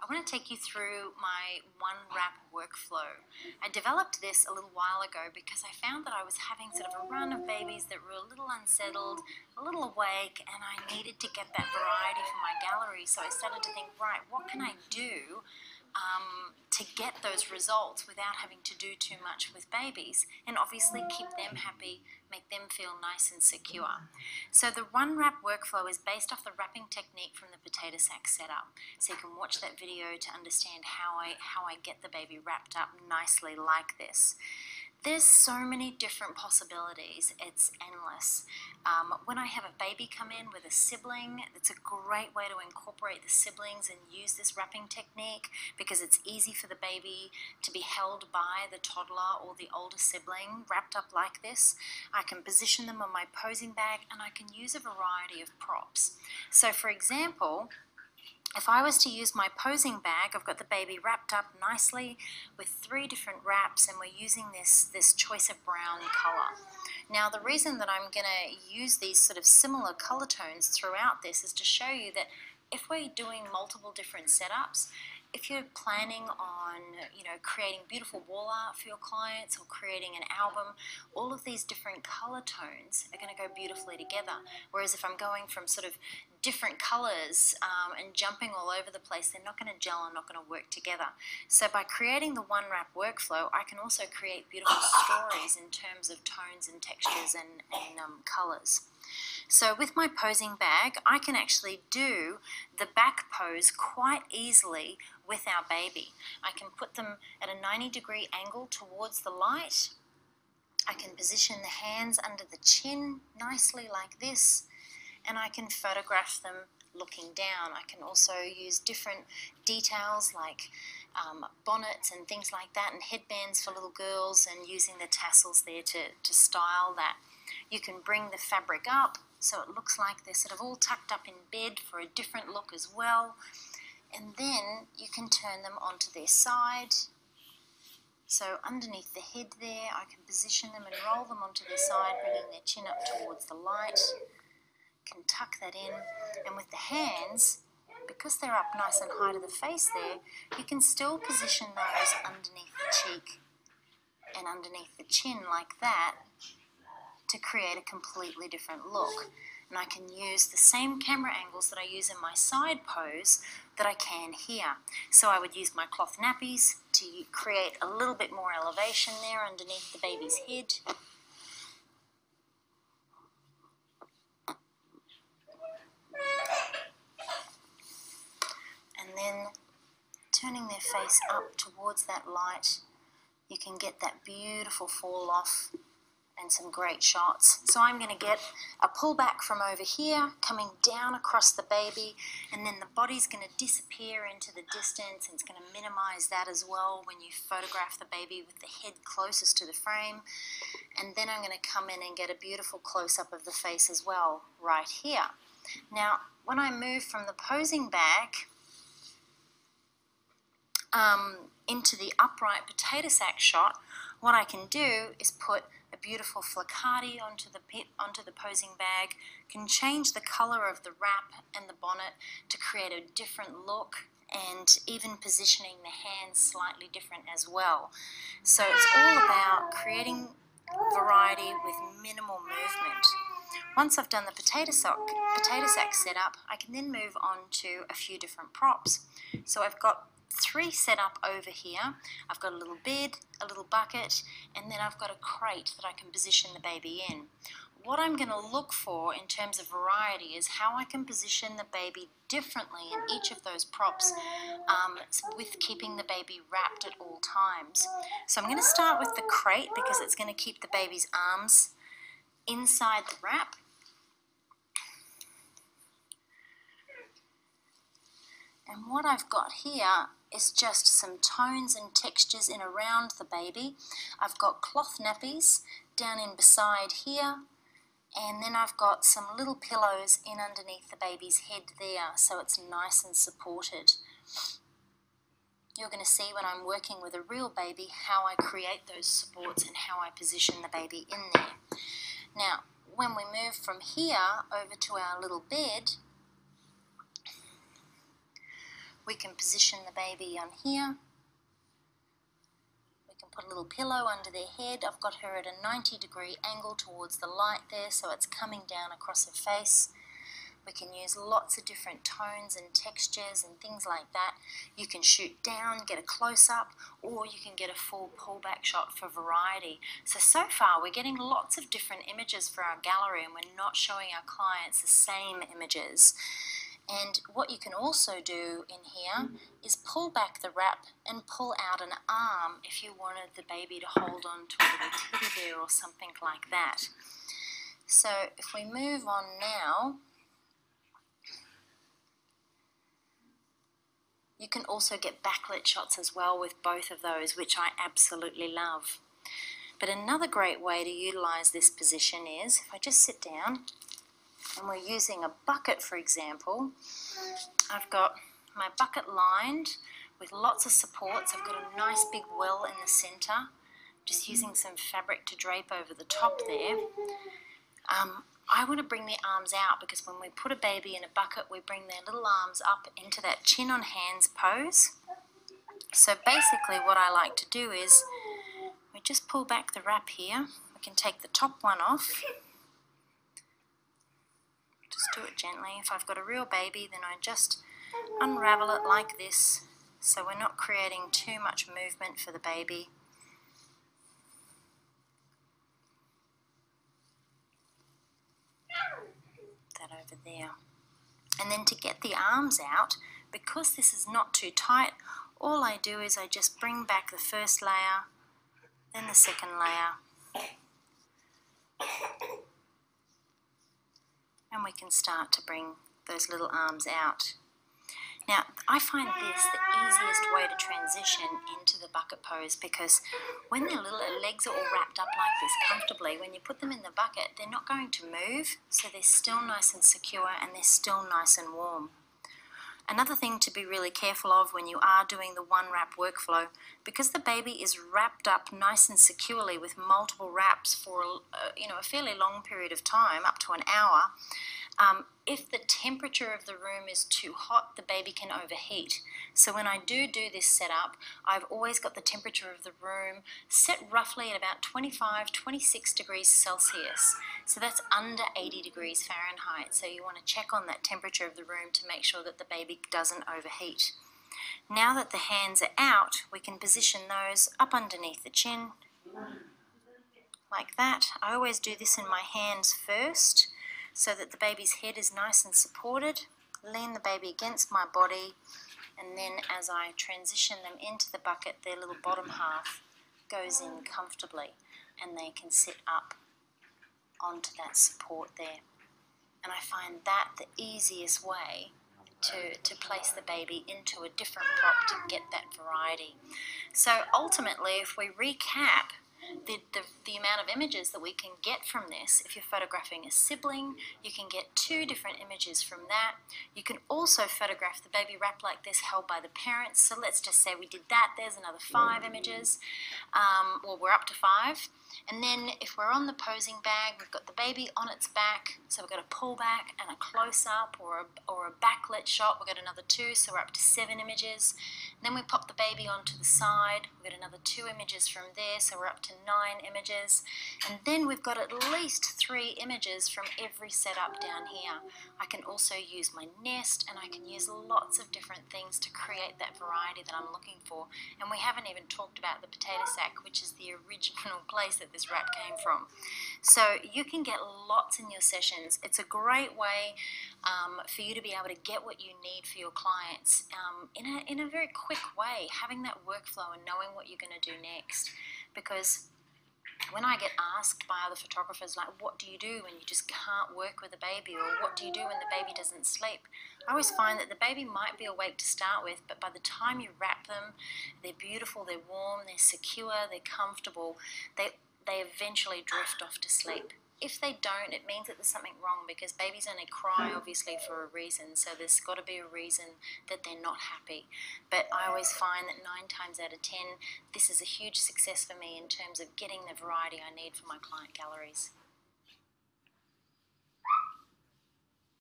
I want to take you through my One Wrap workflow. I developed this a little while ago because I found that I was having sort of a run of babies that were a little unsettled, a little awake, and I needed to get that variety for my gallery. So I started to think, right, what can I do to get those results without having to do too much with babies, and obviously keep them happy, make them feel nice and secure. So the One Wrap workflow is based off the wrapping technique from the potato sack setup. So you can watch that video to understand how I get the baby wrapped up nicely like this. There's so many different possibilities, it's endless. When I have a baby come in with a sibling, it's a great way to incorporate the siblings and use this wrapping technique because it's easy for the baby to be held by the toddler or the older sibling wrapped up like this. I can position them on my posing bag and I can use a variety of props. So for example, if I was to use my posing bag, I've got the baby wrapped up nicely with 3 different wraps, and we're using this choice of brown color. Now the reason that I'm going to use these sort of similar color tones throughout this is to show you that if we're doing multiple different setups, if you're planning on, creating beautiful wall art for your clients or creating an album, all of these different color tones are going to go beautifully together. Whereas if I'm going from sort of different colors and jumping all over the place, they're not going to gel and not going to work together. So by creating the One Wrap workflow, I can also create beautiful stories in terms of tones and textures and colors. So with my posing bag, I can actually do the back pose quite easily with our baby. I can put them at a 90-degree angle towards the light. I can position the hands under the chin nicely like this, and I can photograph them looking down. I can also use different details like bonnets and things like that, and headbands for little girls, and using the tassels there to style that. You can bring the fabric up so it looks like they're sort of all tucked up in bed for a different look as well. And then you can turn them onto their side. So underneath the head there, I can position them and roll them onto their side, bringing their chin up towards the light. Can tuck that in, and with the hands, because they're up nice and high to the face there, you can still position those underneath the cheek and underneath the chin like that to create a completely different look. And I can use the same camera angles that I use in my side pose that I can here. So I would use my cloth nappies to create a little bit more elevation there underneath the baby's head. And then turning their face up towards that light, you can get that beautiful fall off and some great shots. So I'm going to get a pullback from over here, coming down across the baby, and then the body's going to disappear into the distance, and it's going to minimize that as well when you photograph the baby with the head closest to the frame. And then I'm going to come in and get a beautiful close-up of the face as well, right here. Now, when I move from the posing bag into the upright potato sack shot, what I can do is put a beautiful flacati onto the posing bag, can change the color of the wrap and the bonnet to create a different look, and even positioning the hands slightly different as well. So it's all about creating variety with minimal movement. Once I've done the potato sack setup, I can then move on to a few different props. So I've got 3 set up over here. I've got a little bed, a little bucket, and then I've got a crate that I can position the baby in. What I'm going to look for in terms of variety is how I can position the baby differently in each of those props with keeping the baby wrapped at all times. So I'm going to start with the crate because it's going to keep the baby's arms inside the wrap. And what I've got here is just some tones and textures in around the baby. I've got cloth nappies down in beside here, and then I've got some little pillows in underneath the baby's head there, so it's nice and supported. You're going to see when I'm working with a real baby how I create those supports and how I position the baby in there. Now, when we move from here over to our little bed, We can position the baby on here. We can put a little pillow under their head. I've got her at a 90-degree angle towards the light there, so it's coming down across her face. We can use lots of different tones and textures and things like that. You can shoot down, get a close-up, or you can get a full pullback shot for variety. So far we're getting lots of different images for our gallery, and we're not showing our clients the same images. And what you can also do in here is pull back the wrap and pull out an arm if you wanted the baby to hold on to a little teddy bear or something like that. So if we move on now, you can also get backlit shots as well with both of those, which I absolutely love. But another great way to utilize this position is, if I just sit down and we're using a bucket, for example, I've got my bucket lined with lots of supports. I've got a nice big well in the center, just using some fabric to drape over the top there. I want to bring the arms out because when we put a baby in a bucket, we bring their little arms up into that chin on hands pose. So basically what I like to do is we just pull back the wrap here. We can take the top one off. Just do it gently. If I've got a real baby, then I just unravel it like this, so we're not creating too much movement for the baby. That over there. And then to get the arms out, because this is not too tight, all I do is I just bring back the first layer, then the second layer, and we can start to bring those little arms out. Now, I find this the easiest way to transition into the bucket pose, because when their little legs are all wrapped up like this comfortably, when you put them in the bucket, they're not going to move, so they're still nice and secure and they're still nice and warm. Another thing to be really careful of when you are doing the one wrap workflow, because the baby is wrapped up nice and securely with multiple wraps for a fairly long period of time, up to an hour, if the temperature of the room is too hot, the baby can overheat. So when I do this setup, I've always got the temperature of the room set roughly at about 25, 26 degrees Celsius. So that's under 80 degrees Fahrenheit. So you want to check on that temperature of the room to make sure that the baby doesn't overheat. Now that the hands are out, we can position those up underneath the chin, like that. I always do this in my hands first, so that the baby's head is nice and supported. Lean the baby against my body, and then as I transition them into the bucket, their little bottom half goes in comfortably and they can sit up onto that support there. And I find that the easiest way to place the baby into a different prop to get that variety. So ultimately, if we recap the amount of images that we can get from this, if you're photographing a sibling, you can get 2 different images from that. You can also photograph the baby wrapped like this, held by the parents. So let's just say we did that. There's another 5 images. Well, we're up to 5. And then if we're on the posing bag, we've got the baby on its back, so we've got a pull back and a close-up or a backlit shot. We've got another 2, so we're up to 7 images. And then we pop the baby onto the side. We've got another 2 images from there, so we're up to 9 images. And then we've got at least 3 images from every setup down here. I can also use my nest, and I can use lots of different things to create that variety that I'm looking for. And we haven't even talked about the potato sack, which is the original place that this wrap came from. So you can get lots in your sessions. It's a great way for you to be able to get what you need for your clients in a very quick way, having that workflow and knowing what you're going to do next. Because when I get asked by other photographers, like, what do you do when you just can't work with a baby, or what do you do when the baby doesn't sleep? I always find that the baby might be awake to start with, but by the time you wrap them, they're beautiful, they're warm, they're secure, they're comfortable, they eventually drift off to sleep. If they don't, it means that there's something wrong, because babies only cry obviously for a reason, so there's got to be a reason that they're not happy. But I always find that 9 times out of 10, this is a huge success for me in terms of getting the variety I need for my client galleries.